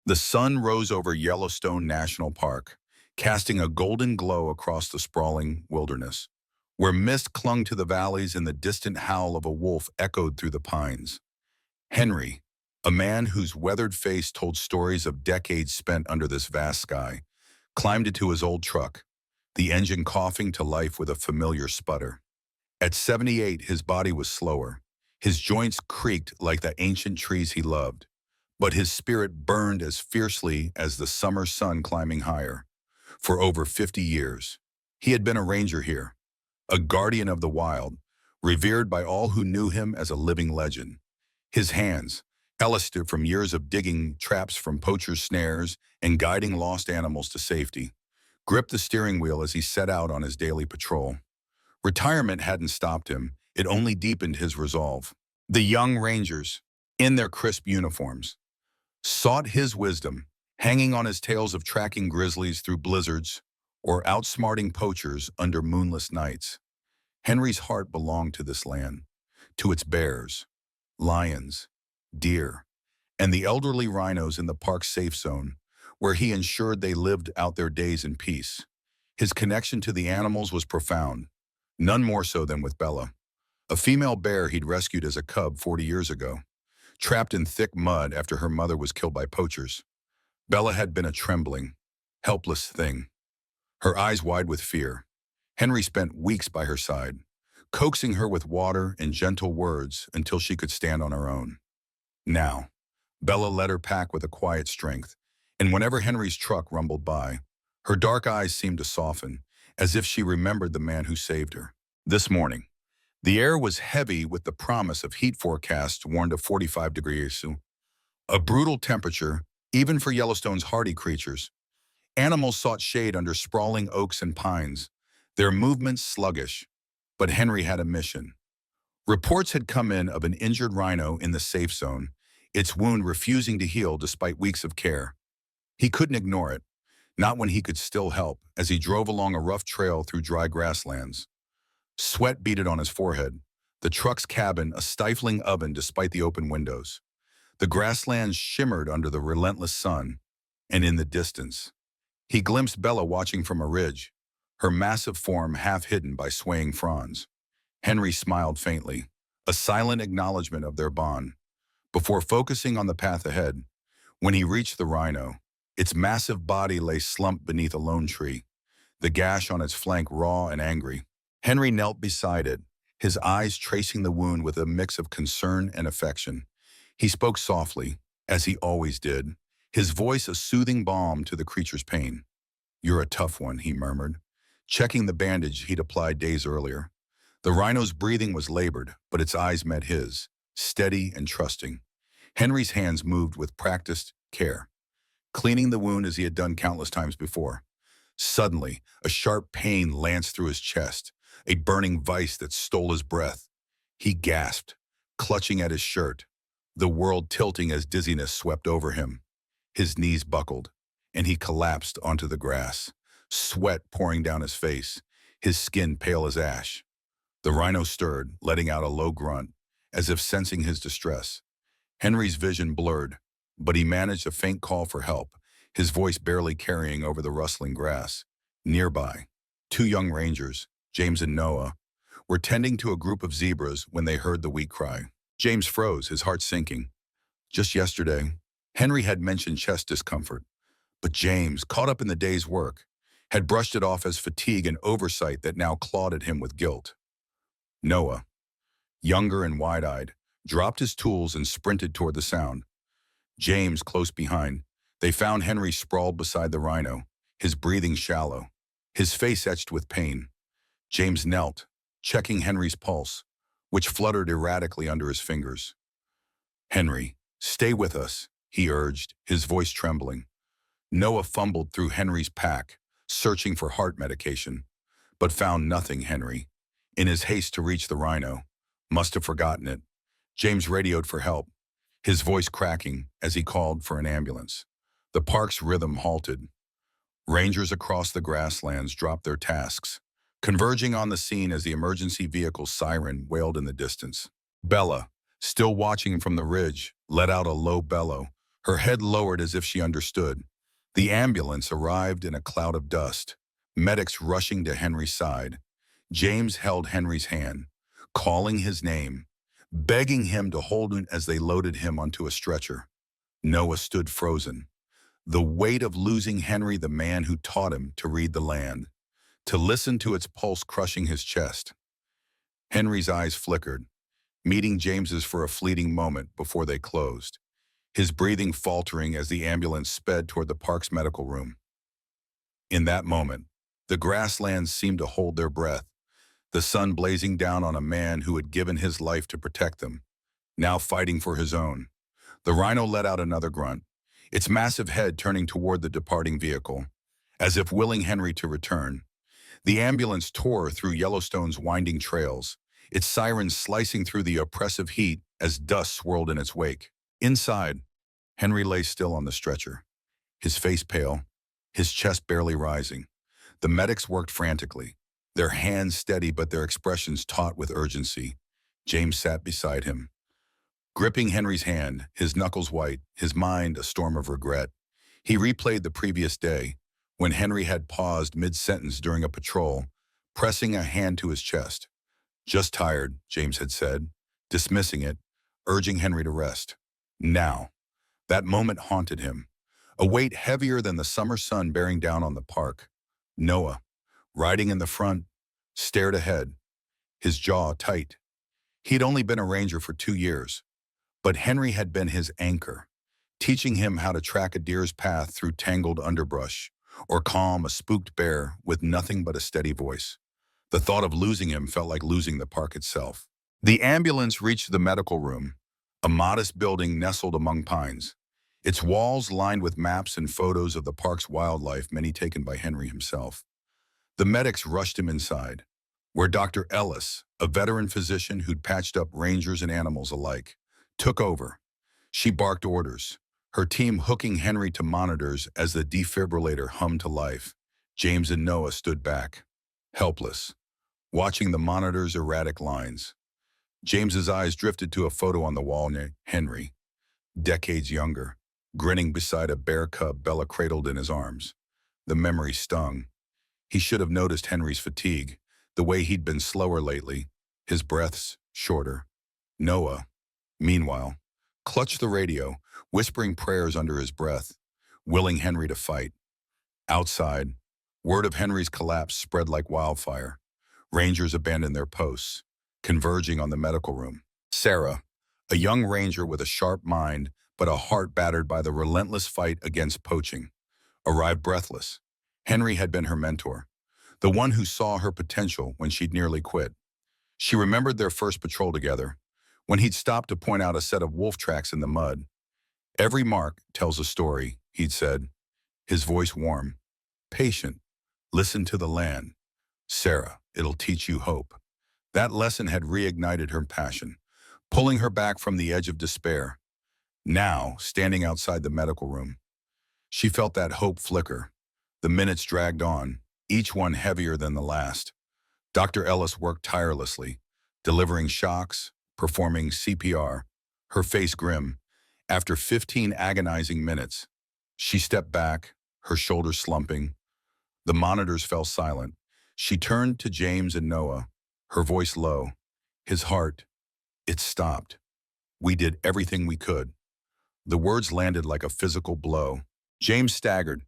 The sun rose over Yellowstone National Park, casting a golden glow across the sprawling wilderness, where mist clung to the valleys and the distant howl of a wolf echoed through the pines. Henry, a man whose weathered face told stories of decades spent under this vast sky, climbed into his old truck, the engine coughing to life with a familiar sputter. At 78, his body was slower. His joints creaked like the ancient trees he loved, but his spirit burned as fiercely as the summer sun climbing higher. For over 50 years, he had been a ranger here, a guardian of the wild, revered by all who knew him as a living legend. His hands, calloused from years of digging traps from poachers' snares and guiding lost animals to safety, gripped the steering wheel as he set out on his daily patrol. Retirement hadn't stopped him, it only deepened his resolve. The young rangers, in their crisp uniforms, sought his wisdom, hanging on his tales of tracking grizzlies through blizzards or outsmarting poachers under moonless nights. Henry's heart belonged to this land, to its bears, lions, deer, and the elderly rhinos in the park's safe zone, where he ensured they lived out their days in peace. His connection to the animals was profound, none more so than with Bella, a female bear he'd rescued as a cub 40 years ago. Trapped in thick mud after her mother was killed by poachers, Bella had been a trembling, helpless thing, her eyes wide with fear. Henry spent weeks by her side, coaxing her with water and gentle words until she could stand on her own. Now, Bella led her pack with a quiet strength, and whenever Henry's truck rumbled by, her dark eyes seemed to soften, as if she remembered the man who saved her. This morning, the air was heavy with the promise of heat forecasts warned of 45 degrees, a brutal temperature, even for Yellowstone's hardy creatures. Animals sought shade under sprawling oaks and pines, their movements sluggish. But Henry had a mission. Reports had come in of an injured rhino in the safe zone, its wound refusing to heal despite weeks of care. He couldn't ignore it, not when he could still help, as he drove along a rough trail through dry grasslands. Sweat beaded on his forehead, the truck's cabin a stifling oven despite the open windows. The grasslands shimmered under the relentless sun, and in the distance, he glimpsed Bella watching from a ridge, her massive form half hidden by swaying fronds. Henry smiled faintly, a silent acknowledgement of their bond, before focusing on the path ahead. When he reached the rhino, its massive body lay slumped beneath a lone tree, the gash on its flank raw and angry. Henry knelt beside it, his eyes tracing the wound with a mix of concern and affection. He spoke softly, as he always did, his voice a soothing balm to the creature's pain. "You're a tough one," he murmured, checking the bandage he'd applied days earlier. The rhino's breathing was labored, but its eyes met his, steady and trusting. Henry's hands moved with practiced care, cleaning the wound as he had done countless times before. Suddenly, a sharp pain lanced through his chest, a burning vice that stole his breath. He gasped, clutching at his shirt, the world tilting as dizziness swept over him. His knees buckled, and he collapsed onto the grass, sweat pouring down his face, his skin pale as ash. The rhino stirred, letting out a low grunt, as if sensing his distress. Henry's vision blurred, but he managed a faint call for help, his voice barely carrying over the rustling grass. Nearby, two young rangers, James and Noah, were tending to a group of zebras when they heard the weak cry. James froze, his heart sinking. Just yesterday, Henry had mentioned chest discomfort, but James, caught up in the day's work, had brushed it off as fatigue and oversight that now clawed at him with guilt. Noah, younger and wide-eyed, dropped his tools and sprinted toward the sound. James, close behind, they found Henry sprawled beside the rhino, his breathing shallow, his face etched with pain. James knelt, checking Henry's pulse, which fluttered erratically under his fingers. "Henry, stay with us," he urged, his voice trembling. Noah fumbled through Henry's pack, searching for heart medication, but found nothing. Henry, in his haste to reach the rhino, must have forgotten it. James radioed for help, his voice cracking as he called for an ambulance. The park's rhythm halted. Rangers across the grasslands dropped their tasks, converging on the scene as the emergency vehicle's siren wailed in the distance. Bella, still watching from the ridge, let out a low bellow, her head lowered as if she understood. The ambulance arrived in a cloud of dust, medics rushing to Henry's side. James held Henry's hand, calling his name, begging him to hold him as they loaded him onto a stretcher. Noah stood frozen, the weight of losing Henry, the man who taught him to read the land, to listen to its pulse crushing his chest. Henry's eyes flickered, meeting James's for a fleeting moment before they closed, his breathing faltering as the ambulance sped toward the park's medical room. In that moment, the grasslands seemed to hold their breath, the sun blazing down on a man who had given his life to protect them, now fighting for his own. The rhino let out another grunt, its massive head turning toward the departing vehicle, as if willing Henry to return. The ambulance tore through Yellowstone's winding trails, its sirens slicing through the oppressive heat as dust swirled in its wake. Inside, Henry lay still on the stretcher, his face pale, his chest barely rising. The medics worked frantically, their hands steady but their expressions taut with urgency. James sat beside him, gripping Henry's hand, his knuckles white, his mind a storm of regret. He replayed the previous day, when Henry had paused mid-sentence during a patrol, pressing a hand to his chest. "Just tired," James had said, dismissing it, urging Henry to rest. Now, that moment haunted him, a weight heavier than the summer sun bearing down on the park. Noah, riding in the front, stared ahead, his jaw tight. He'd only been a ranger for 2 years, but Henry had been his anchor, teaching him how to track a deer's path through tangled underbrush, or calm a spooked bear with nothing but a steady voice. The thought of losing him felt like losing the park itself. The ambulance reached the medical room, a modest building nestled among pines, its walls lined with maps and photos of the park's wildlife, many taken by Henry himself. The medics rushed him inside, where Dr. Ellis, a veteran physician who'd patched up rangers and animals alike, took over. She barked orders, her team hooking Henry to monitors as the defibrillator hummed to life. James and Noah stood back, helpless, watching the monitor's erratic lines. James's eyes drifted to a photo on the wall near Henry, decades younger, grinning beside a bear cub Bella cradled in his arms. The memory stung. He should have noticed Henry's fatigue, the way he'd been slower lately, his breaths shorter. Noah, meanwhile, clutched the radio, whispering prayers under his breath, willing Henry to fight. Outside, word of Henry's collapse spread like wildfire. Rangers abandoned their posts, converging on the medical room. Sarah, a young ranger with a sharp mind but a heart battered by the relentless fight against poaching, arrived breathless. Henry had been her mentor, the one who saw her potential when she'd nearly quit. She remembered their first patrol together, when he'd stopped to point out a set of wolf tracks in the mud. "Every mark tells a story," he'd said, his voice warm. "Patient, listen to the land. Sarah, it'll teach you hope." That lesson had reignited her passion, pulling her back from the edge of despair. Now, standing outside the medical room, she felt that hope flicker. The minutes dragged on, each one heavier than the last. Dr. Ellis worked tirelessly, delivering shocks, performing CPR, her face grim. After 15 agonizing minutes, she stepped back, her shoulders slumping. The monitors fell silent. She turned to James and Noah, her voice low. His heart, it stopped. "We did everything we could." The words landed like a physical blow. James staggered,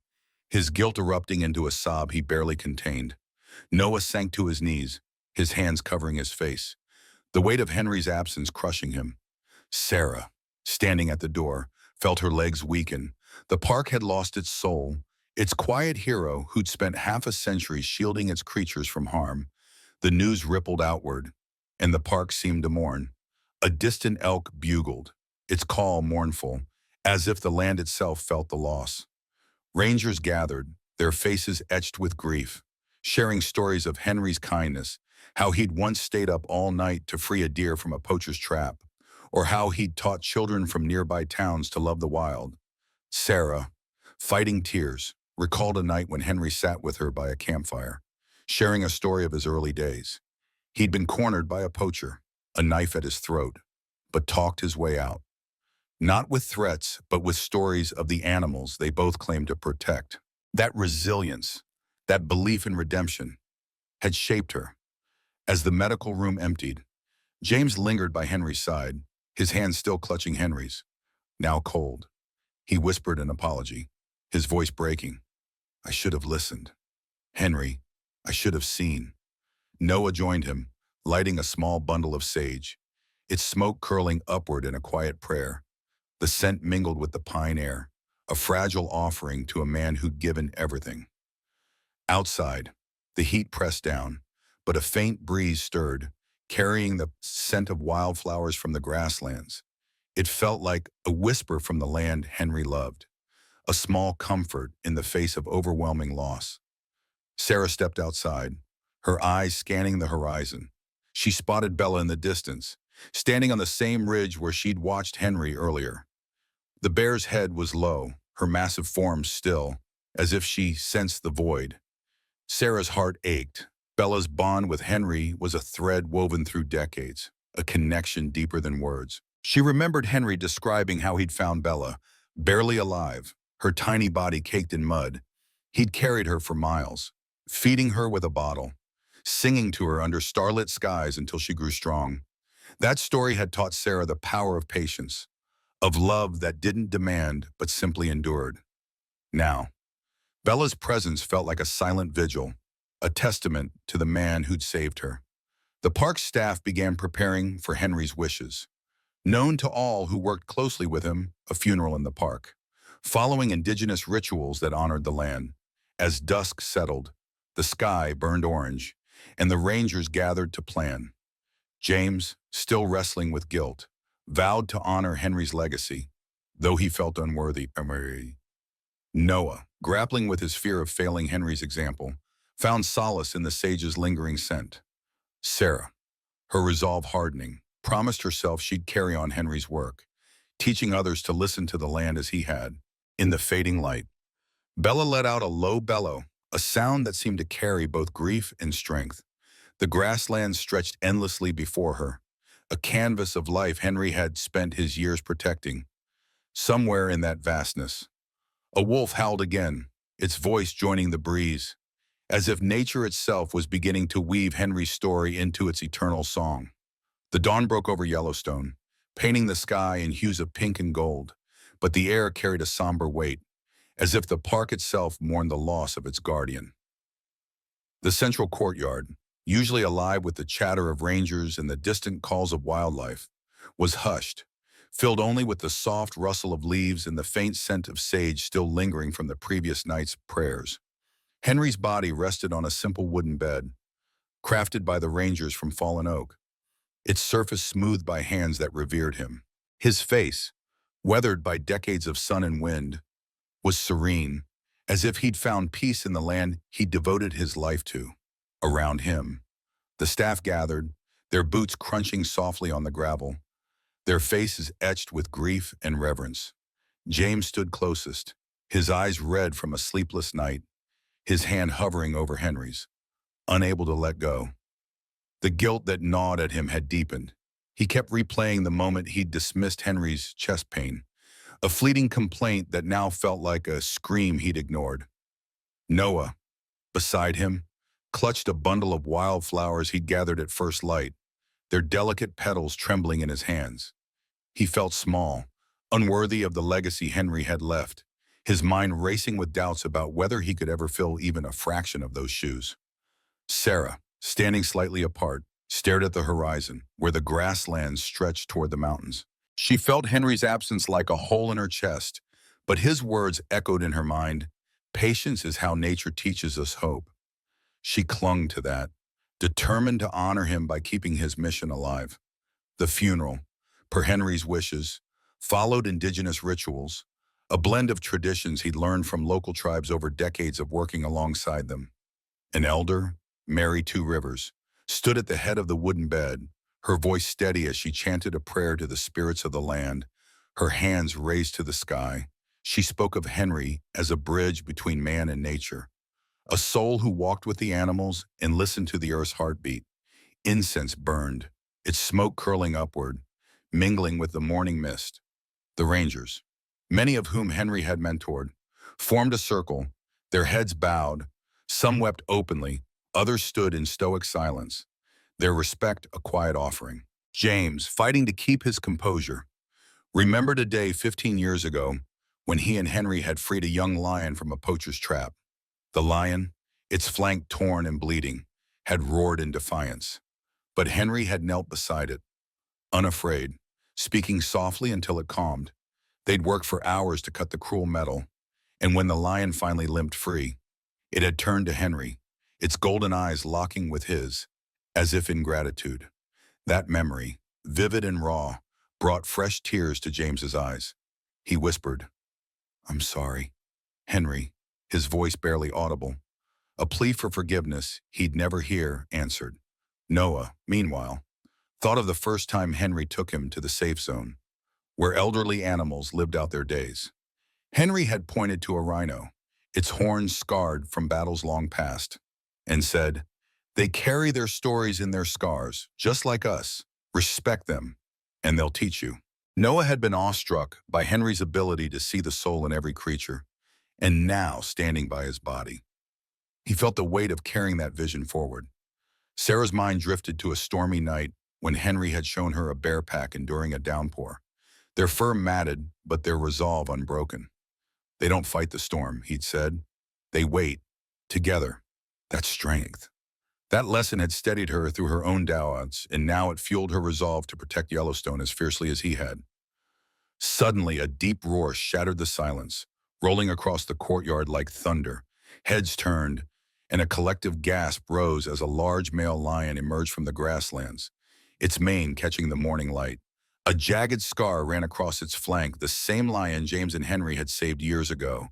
his guilt erupting into a sob he barely contained. Noah sank to his knees, his hands covering his face, the weight of Henry's absence crushing him. Sarah, standing at the door, felt her legs weaken. The park had lost its soul, its quiet hero who'd spent half a century shielding its creatures from harm. The news rippled outward, and the park seemed to mourn. A distant elk bugled, its call mournful, as if the land itself felt the loss. Rangers gathered, their faces etched with grief, sharing stories of Henry's kindness, how he'd once stayed up all night to free a deer from a poacher's trap, or how he'd taught children from nearby towns to love the wild. Sarah, fighting tears, recalled a night when Henry sat with her by a campfire, sharing a story of his early days. He'd been cornered by a poacher, a knife at his throat, but talked his way out. not with threats, but with stories of the animals they both claimed to protect. That resilience, that belief in redemption, had shaped her. As the medical room emptied, James lingered by Henry's side, his hand still clutching Henry's, now cold. He whispered an apology, his voice breaking. "I should have listened. Henry, I should have seen." Noah joined him, lighting a small bundle of sage, its smoke curling upward in a quiet prayer. The scent mingled with the pine air, a fragile offering to a man who'd given everything. Outside, the heat pressed down, but a faint breeze stirred, carrying the scent of wildflowers from the grasslands. It felt like a whisper from the land Henry loved, a small comfort in the face of overwhelming loss. Sarah stepped outside, her eyes scanning the horizon. She spotted Bella in the distance, standing on the same ridge where she'd watched Henry earlier. The bear's head was low, her massive form still, as if she sensed the void. Sarah's heart ached. Bella's bond with Henry was a thread woven through decades, a connection deeper than words. She remembered Henry describing how he'd found Bella, barely alive, her tiny body caked in mud. He'd carried her for miles, feeding her with a bottle, singing to her under starlit skies until she grew strong. That story had taught Sarah the power of patience, of love that didn't demand but simply endured. Now, Bella's presence felt like a silent vigil, a testament to the man who'd saved her. The park staff began preparing for Henry's wishes. Known to all who worked closely with him, a funeral in the park, following indigenous rituals that honored the land. As dusk settled, the sky burned orange, and the rangers gathered to plan. James, still wrestling with guilt, vowed to honor Henry's legacy, though he felt unworthy. Noah, grappling with his fear of failing Henry's example, found solace in the sage's lingering scent. Sarah, her resolve hardening, promised herself she'd carry on Henry's work, teaching others to listen to the land as he had. In the fading light, Bella let out a low bellow, a sound that seemed to carry both grief and strength. The grasslands stretched endlessly before her, a canvas of life Henry had spent his years protecting. Somewhere in that vastness, a wolf howled again, its voice joining the breeze, as if nature itself was beginning to weave Henry's story into its eternal song. The dawn broke over Yellowstone, painting the sky in hues of pink and gold, but the air carried a somber weight, as if the park itself mourned the loss of its guardian. The central courtyard, usually alive with the chatter of rangers and the distant calls of wildlife, was hushed, filled only with the soft rustle of leaves and the faint scent of sage still lingering from the previous night's prayers. Henry's body rested on a simple wooden bed, crafted by the rangers from fallen oak, its surface smoothed by hands that revered him. His face, weathered by decades of sun and wind, was serene, as if he'd found peace in the land he'd devoted his life to. Around him, the staff gathered, their boots crunching softly on the gravel, their faces etched with grief and reverence. James stood closest, his eyes red from a sleepless night, his hand hovering over Henry's, unable to let go. The guilt that gnawed at him had deepened. He kept replaying the moment he'd dismissed Henry's chest pain, a fleeting complaint that now felt like a scream he'd ignored. Noah, beside him, clutched a bundle of wildflowers he'd gathered at first light, their delicate petals trembling in his hands. He felt small, unworthy of the legacy Henry had left, his mind racing with doubts about whether he could ever fill even a fraction of those shoes. Sarah, standing slightly apart, stared at the horizon, where the grasslands stretched toward the mountains. She felt Henry's absence like a hole in her chest, but his words echoed in her mind. Patience is how nature teaches us hope. She clung to that, determined to honor him by keeping his mission alive. The funeral, per Henry's wishes, followed indigenous rituals, a blend of traditions he'd learned from local tribes over decades of working alongside them. An elder, Mary Two Rivers, stood at the head of the wooden bed, her voice steady as she chanted a prayer to the spirits of the land, her hands raised to the sky. She spoke of Henry as a bridge between man and nature, a soul who walked with the animals and listened to the earth's heartbeat. Incense burned, its smoke curling upward, mingling with the morning mist. The Rangers, many of whom Henry had mentored, formed a circle, their heads bowed. Some wept openly, others stood in stoic silence, their respect a quiet offering. James, fighting to keep his composure, remembered a day 15 years ago when he and Henry had freed a young lion from a poacher's trap. The lion, its flank torn and bleeding, had roared in defiance. But Henry had knelt beside it, unafraid, speaking softly until it calmed. They'd worked for hours to cut the cruel metal, and when the lion finally limped free, it had turned to Henry, its golden eyes locking with his, as if in gratitude. That memory, vivid and raw, brought fresh tears to James's eyes. He whispered, "I'm sorry." Henry, his voice barely audible, a plea for forgiveness he'd never hear, answered. Noah, meanwhile, thought of the first time Henry took him to the safe zone, where elderly animals lived out their days. Henry had pointed to a rhino, its horns scarred from battles long past, and said, "They carry their stories in their scars, just like us. Respect them, and they'll teach you." Noah had been awestruck by Henry's ability to see the soul in every creature, and now standing by his body, he felt the weight of carrying that vision forward. Sarah's mind drifted to a stormy night when Henry had shown her a bear pack enduring a downpour, their fur matted but their resolve unbroken. "They don't fight the storm," he'd said. "They wait, together." That's strength. That lesson had steadied her through her own doubts, and now it fueled her resolve to protect Yellowstone as fiercely as he had. Suddenly, a deep roar shattered the silence, rolling across the courtyard like thunder. Heads turned, and a collective gasp rose as a large male lion emerged from the grasslands, its mane catching the morning light. A jagged scar ran across its flank, the same lion James and Henry had saved years ago.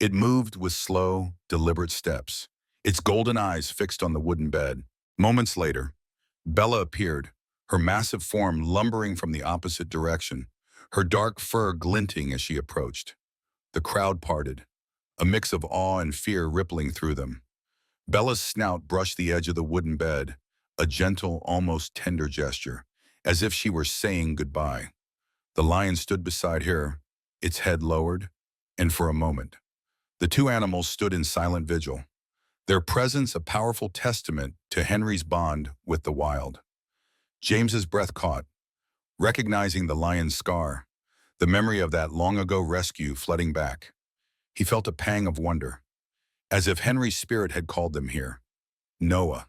It moved with slow, deliberate steps, its golden eyes fixed on the wooden bed. Moments later, Bella appeared, her massive form lumbering from the opposite direction, her dark fur glinting as she approached. The crowd parted, a mix of awe and fear rippling through them. Bella's snout brushed the edge of the wooden bed, a gentle, almost tender gesture, as if she were saying goodbye. The lion stood beside her, its head lowered, and for a moment, the two animals stood in silent vigil, their presence a powerful testament to Henry's bond with the wild. James's breath caught, recognizing the lion's scar, the memory of that long-ago rescue flooding back. He felt a pang of wonder, as if Henry's spirit had called them here. Noah,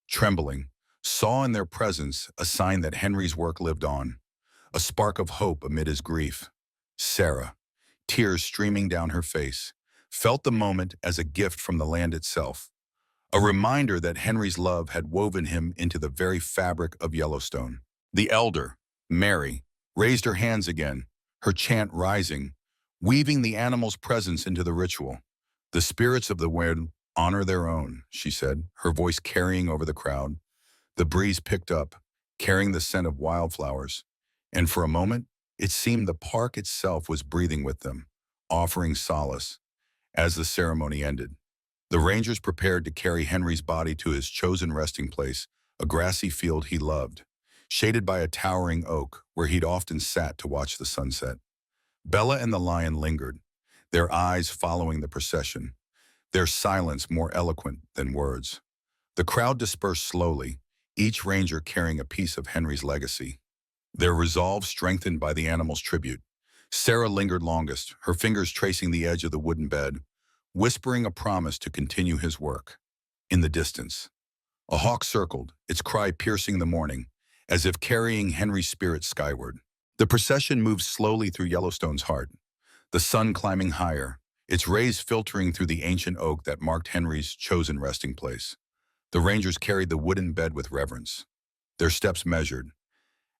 trembling, saw in their presence a sign that Henry's work lived on, a spark of hope amid his grief. Sarah, tears streaming down her face, felt the moment as a gift from the land itself, a reminder that Henry's love had woven him into the very fabric of Yellowstone. The elder, Mary, raised her hands again, her chant rising, weaving the animal's presence into the ritual. "The spirits of the wind honor their own," she said, her voice carrying over the crowd. The breeze picked up, carrying the scent of wildflowers, and for a moment, it seemed the park itself was breathing with them, offering solace. As the ceremony ended, the Rangers prepared to carry Henry's body to his chosen resting place, a grassy field he loved, shaded by a towering oak where he'd often sat to watch the sunset. Bella and the lion lingered, their eyes following the procession, their silence more eloquent than words. The crowd dispersed slowly, each ranger carrying a piece of Henry's legacy, their resolve strengthened by the animal's tribute. Sarah lingered longest, her fingers tracing the edge of the wooden bed, whispering a promise to continue his work. In the distance, a hawk circled, its cry piercing the morning, as if carrying Henry's spirit skyward. The procession moved slowly through Yellowstone's heart, the sun climbing higher, its rays filtering through the ancient oak that marked Henry's chosen resting place. The Rangers carried the wooden bed with reverence, their steps measured,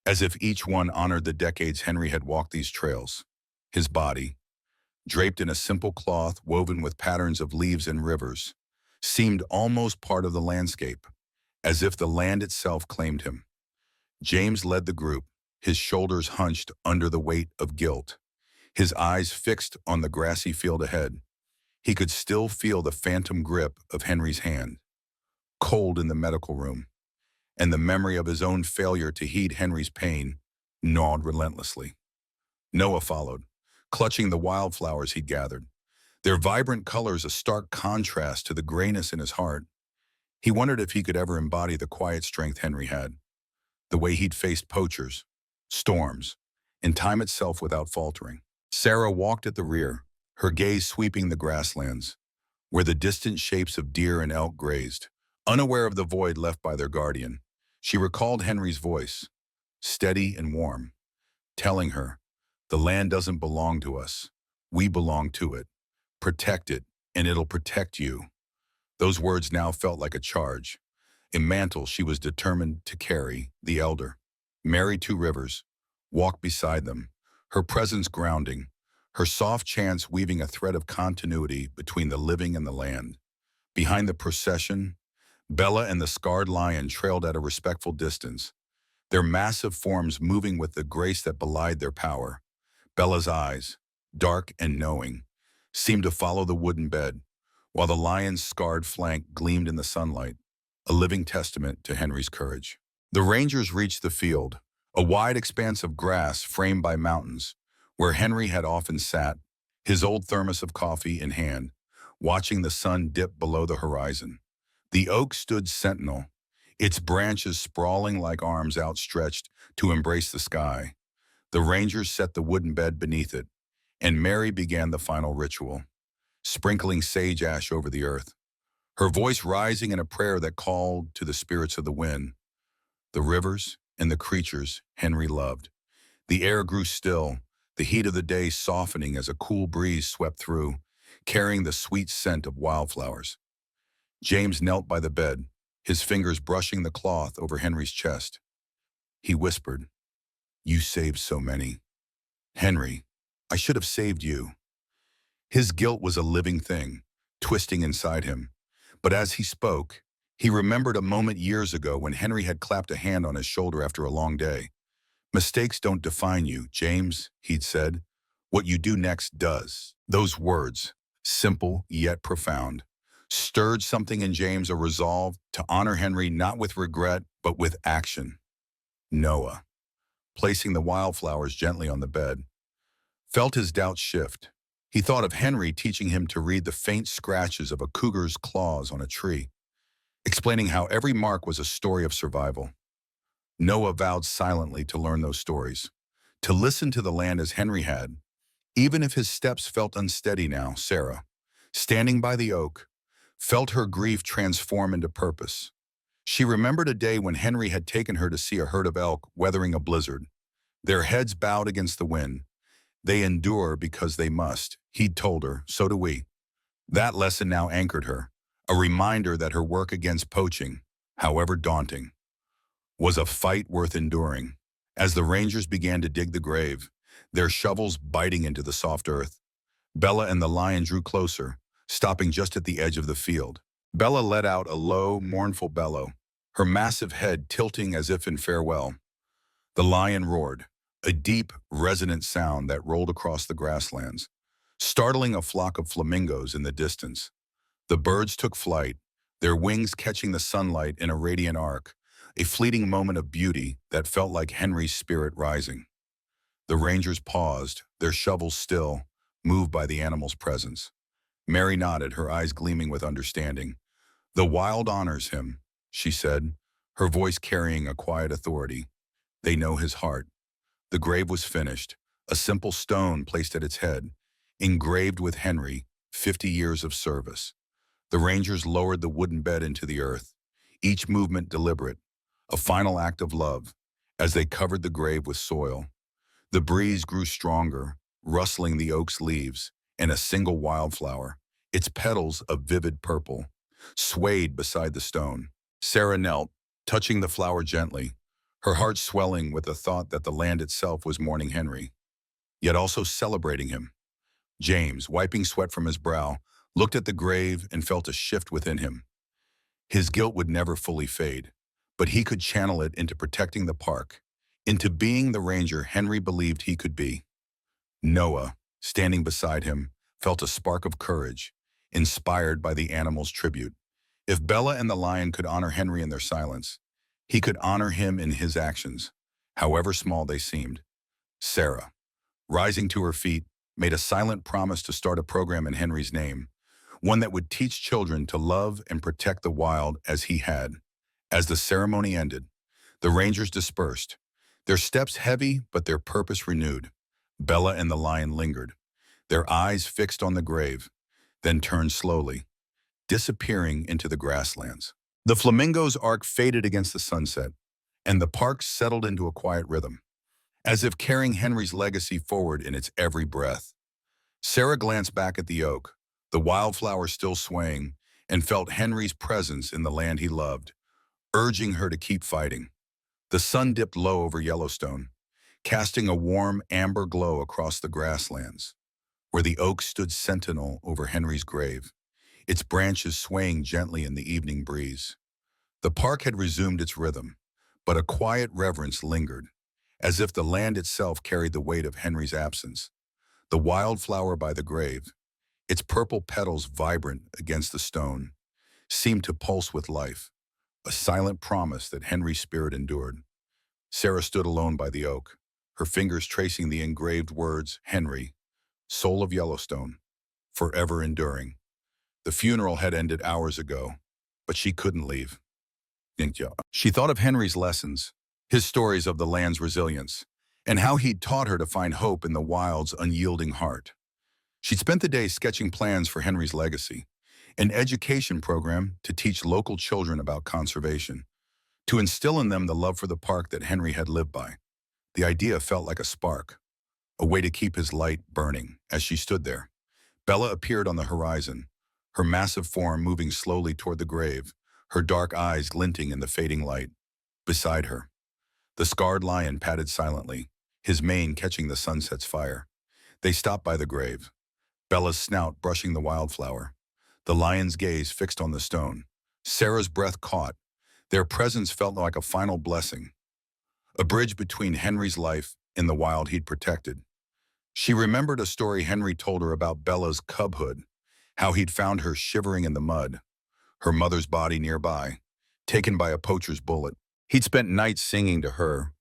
as if each one honored the decades Henry had walked these trails. His body, draped in a simple cloth woven with patterns of leaves and rivers, seemed almost part of the landscape, as if the land itself claimed him. James led the group, his shoulders hunched under the weight of guilt, his eyes fixed on the grassy field ahead. He could still feel the phantom grip of Henry's hand, cold in the medical room, and the memory of his own failure to heed Henry's pain gnawed relentlessly. Noah followed, clutching the wildflowers he'd gathered, their vibrant colors a stark contrast to the grayness in his heart. He wondered if he could ever embody the quiet strength Henry had, the way he'd faced poachers, storms, and time itself without faltering. Sarah walked at the rear, her gaze sweeping the grasslands, where the distant shapes of deer and elk grazed. Unaware of the void left by their guardian, she recalled Henry's voice, steady and warm, telling her, "The land doesn't belong to us. We belong to it. Protect it, and it'll protect you." Those words now felt like a charge, a mantle she was determined to carry. The elder, Mary Two Rivers, walked beside them, her presence grounding, her soft chants weaving a thread of continuity between the living and the land. Behind the procession, Bella and the scarred lion trailed at a respectful distance, their massive forms moving with the grace that belied their power. Bella's eyes, dark and knowing, seemed to follow the wooden bed, while the lion's scarred flank gleamed in the sunlight, a living testament to Henry's courage. The Rangers reached the field, a wide expanse of grass framed by mountains, where Henry had often sat, his old thermos of coffee in hand, watching the sun dip below the horizon. The oak stood sentinel, its branches sprawling like arms outstretched to embrace the sky. The Rangers set the wooden bed beneath it, and Mary began the final ritual, sprinkling sage ash over the earth, her voice rising in a prayer that called to the spirits of the wind, the rivers, and the creatures Henry loved. The air grew still, the heat of the day softening as a cool breeze swept through, carrying the sweet scent of wildflowers. James knelt by the bed, his fingers brushing the cloth over Henry's chest. He whispered, "You saved so many. Henry, I should have saved you." His guilt was a living thing, twisting inside him. But as he spoke, he remembered a moment years ago when Henry had clapped a hand on his shoulder after a long day. "Mistakes don't define you, James," he'd said. "What you do next does." Those words, simple yet profound, stirred something in James, a resolve to honor Henry not with regret, but with action. Noah, placing the wildflowers gently on the bed, felt his doubts shift. He thought of Henry teaching him to read the faint scratches of a cougar's claws on a tree, explaining how every mark was a story of survival. Noah vowed silently to learn those stories, to listen to the land as Henry had, even if his steps felt unsteady now. Sarah, standing by the oak, felt her grief transform into purpose. She remembered a day when Henry had taken her to see a herd of elk weathering a blizzard, their heads bowed against the wind. They endure because they must, he'd told her, so do we. That lesson now anchored her, a reminder that her work against poaching, however daunting, was a fight worth enduring. As the Rangers began to dig the grave, their shovels biting into the soft earth, Bella and the lion drew closer, stopping just at the edge of the field. Bella let out a low, mournful bellow, her massive head tilting as if in farewell. The lion roared, a deep, resonant sound that rolled across the grasslands, startling a flock of flamingos in the distance. The birds took flight, their wings catching the sunlight in a radiant arc, a fleeting moment of beauty that felt like Henry's spirit rising. The Rangers paused, their shovels still, moved by the animal's presence. Mary nodded, her eyes gleaming with understanding. "The wild honors him," she said, her voice carrying a quiet authority. "They know his heart." The grave was finished, a simple stone placed at its head, engraved with Henry, 50 years of service. The Rangers lowered the wooden bed into the earth, each movement deliberate, a final act of love, as they covered the grave with soil. The breeze grew stronger, rustling the oak's leaves, and a single wildflower, its petals of vivid purple, swayed beside the stone. Sarah knelt, touching the flower gently, her heart swelling with the thought that the land itself was mourning Henry, yet also celebrating him. James, wiping sweat from his brow, looked at the grave and felt a shift within him. His guilt would never fully fade, but he could channel it into protecting the park, into being the ranger Henry believed he could be. Noah, standing beside him, felt a spark of courage, inspired by the animal's tribute. If Bella and the lion could honor Henry in their silence, he could honor him in his actions, however small they seemed. Sarah, Rising to her feet, made a silent promise to start a program in Henry's name, one that would teach children to love and protect the wild as he had. As the ceremony ended, the rangers dispersed, their steps heavy but their purpose renewed. Bella and the lion lingered, their eyes fixed on the grave, then turned slowly, disappearing into the grasslands. The flamingo's arc faded against the sunset, and the park settled into a quiet rhythm, as if carrying Henry's legacy forward in its every breath. Sarah glanced back at the oak, the wildflower still swaying, and felt Henry's presence in the land he loved, urging her to keep fighting. The sun dipped low over Yellowstone, casting a warm amber glow across the grasslands, where the oak stood sentinel over Henry's grave, its branches swaying gently in the evening breeze. The park had resumed its rhythm, but a quiet reverence lingered, as if the land itself carried the weight of Henry's absence. The wildflower by the grave, its purple petals vibrant against the stone, seemed to pulse with life, a silent promise that Henry's spirit endured. Sarah stood alone by the oak, her fingers tracing the engraved words, Henry, soul of Yellowstone, forever enduring. The funeral had ended hours ago, but she couldn't leave. She thought of Henry's lessons, his stories of the land's resilience, and how he'd taught her to find hope in the wild's unyielding heart. She'd spent the day sketching plans for Henry's legacy, an education program to teach local children about conservation, to instill in them the love for the park that Henry had lived by. The idea felt like a spark, a way to keep his light burning. As she stood there, Bella appeared on the horizon, her massive form moving slowly toward the grave, her dark eyes glinting in the fading light. Beside her, the scarred lion padded silently, his mane catching the sunset's fire. They stopped by the grave, Bella's snout brushing the wildflower, the lion's gaze fixed on the stone. Sarah's breath caught. Their presence felt like a final blessing, a bridge between Henry's life and the wild he'd protected. She remembered a story Henry told her about Bella's cubhood, how he'd found her shivering in the mud, her mother's body nearby, taken by a poacher's bullet. He'd spent nights singing to her,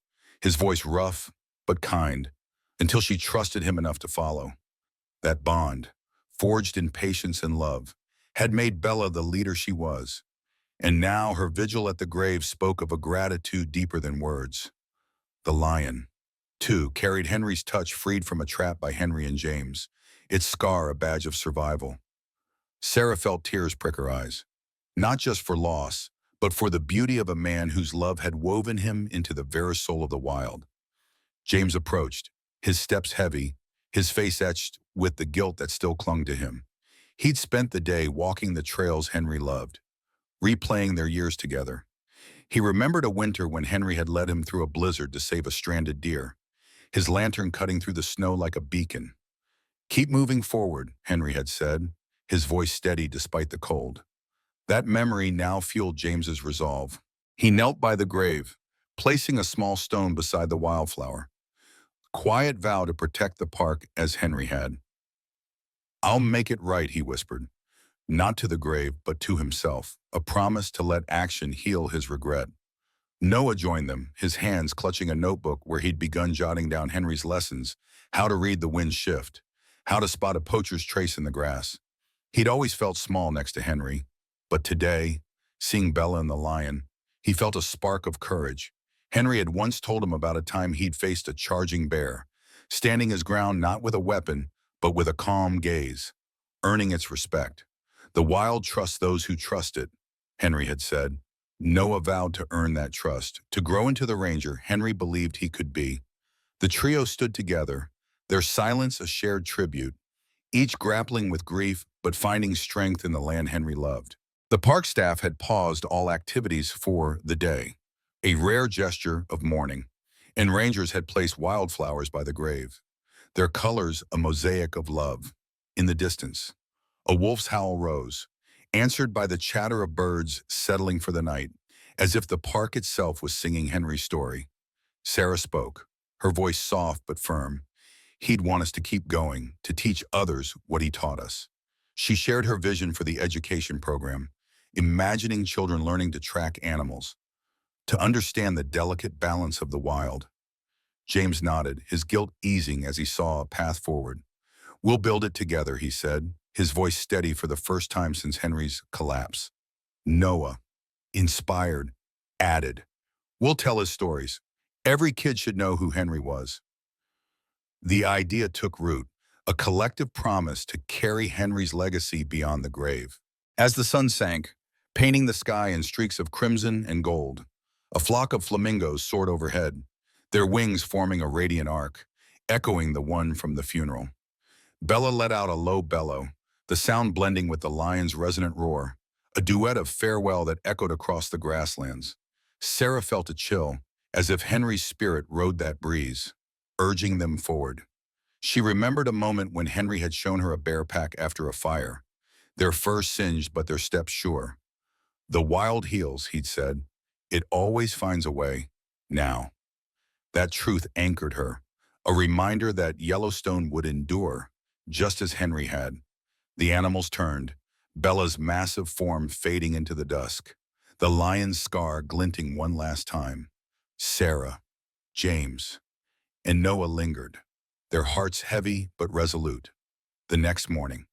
his voice rough but kind, until she trusted him enough to follow. That bond, forged in patience and love, had made Bella the leader she was, and now her vigil at the grave spoke of a gratitude deeper than words. The lion, too, carried Henry's touch, freed from a trap by Henry and James, its scar a badge of survival. Sarah felt tears prick her eyes, not just for loss, but for the beauty of a man whose love had woven him into the very soul of the wild. James approached, his steps heavy, his face etched with the guilt that still clung to him. He'd spent the day walking the trails Henry loved, replaying their years together. He remembered a winter when Henry had led him through a blizzard to save a stranded deer, his lantern cutting through the snow like a beacon. "Keep moving forward," Henry had said, his voice steady despite the cold. That memory now fueled James's resolve. He knelt by the grave, placing a small stone beside the wildflower. Quiet vow to protect the park as Henry had. "I'll make it right," he whispered, not to the grave, but to himself, a promise to let action heal his regret. Noah joined them, his hands clutching a notebook where he'd begun jotting down Henry's lessons, how to read the wind shift, how to spot a poacher's trace in the grass. He'd always felt small next to Henry, but today, seeing Bella and the lion, he felt a spark of courage. Henry had once told him about a time he'd faced a charging bear, standing his ground not with a weapon, but with a calm gaze, earning its respect. "The wild trusts those who trust it," Henry had said. Noah vowed to earn that trust, to grow into the ranger Henry believed he could be. The trio stood together, their silence a shared tribute, each grappling with grief but finding strength in the land Henry loved. The park staff had paused all activities for the day, a rare gesture of mourning, and rangers had placed wildflowers by the grave, their colors a mosaic of love. In the distance, a wolf's howl rose, answered by the chatter of birds settling for the night, as if the park itself was singing Henry's story. Sarah spoke, her voice soft but firm. "He'd want us to keep going, to teach others what he taught us." She shared her vision for the education program, imagining children learning to track animals, to understand the delicate balance of the wild. James nodded, his guilt easing as he saw a path forward. "We'll build it together," he said, his voice steady for the first time since Henry's collapse. Noah, inspired, added, "We'll tell his stories. Every kid should know who Henry was." The idea took root, a collective promise to carry Henry's legacy beyond the grave. As the sun sank, painting the sky in streaks of crimson and gold, a flock of flamingos soared overhead, their wings forming a radiant arc, echoing the one from the funeral. Bella let out a low bellow, the sound blending with the lion's resonant roar, a duet of farewell that echoed across the grasslands. Sarah felt a chill, as if Henry's spirit rode that breeze, urging them forward. She remembered a moment when Henry had shown her a bear pack after a fire, their fur singed but their steps sure. "The wild heals," he'd said. "It always finds a way. Now." That truth anchored her, a reminder that Yellowstone would endure, just as Henry had. The animals turned, Bella's massive form fading into the dusk, the lion's scar glinting one last time. Sarah, James, and Noah lingered, their hearts heavy but resolute. The next morning,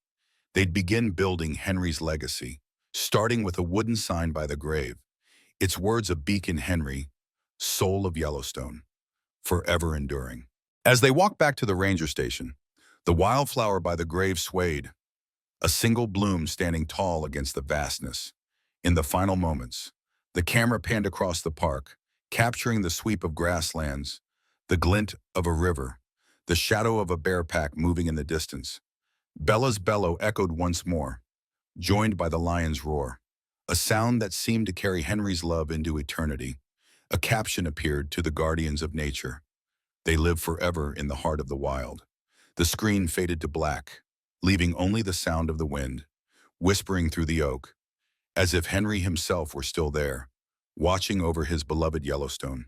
they'd begin building Henry's legacy, starting with a wooden sign by the grave, its words a beacon: Henry, soul of Yellowstone, forever enduring. As they walked back to the ranger station, the wildflower by the grave swayed, a single bloom standing tall against the vastness. In the final moments, the camera panned across the park, capturing the sweep of grasslands, the glint of a river, the shadow of a bear pack moving in the distance. Bella's bellow echoed once more, joined by the lion's roar, a sound that seemed to carry Henry's love into eternity. A caption appeared: "To the guardians of nature. They live forever in the heart of the wild." The screen faded to black, leaving only the sound of the wind, whispering through the oak, as if Henry himself were still there, watching over his beloved Yellowstone.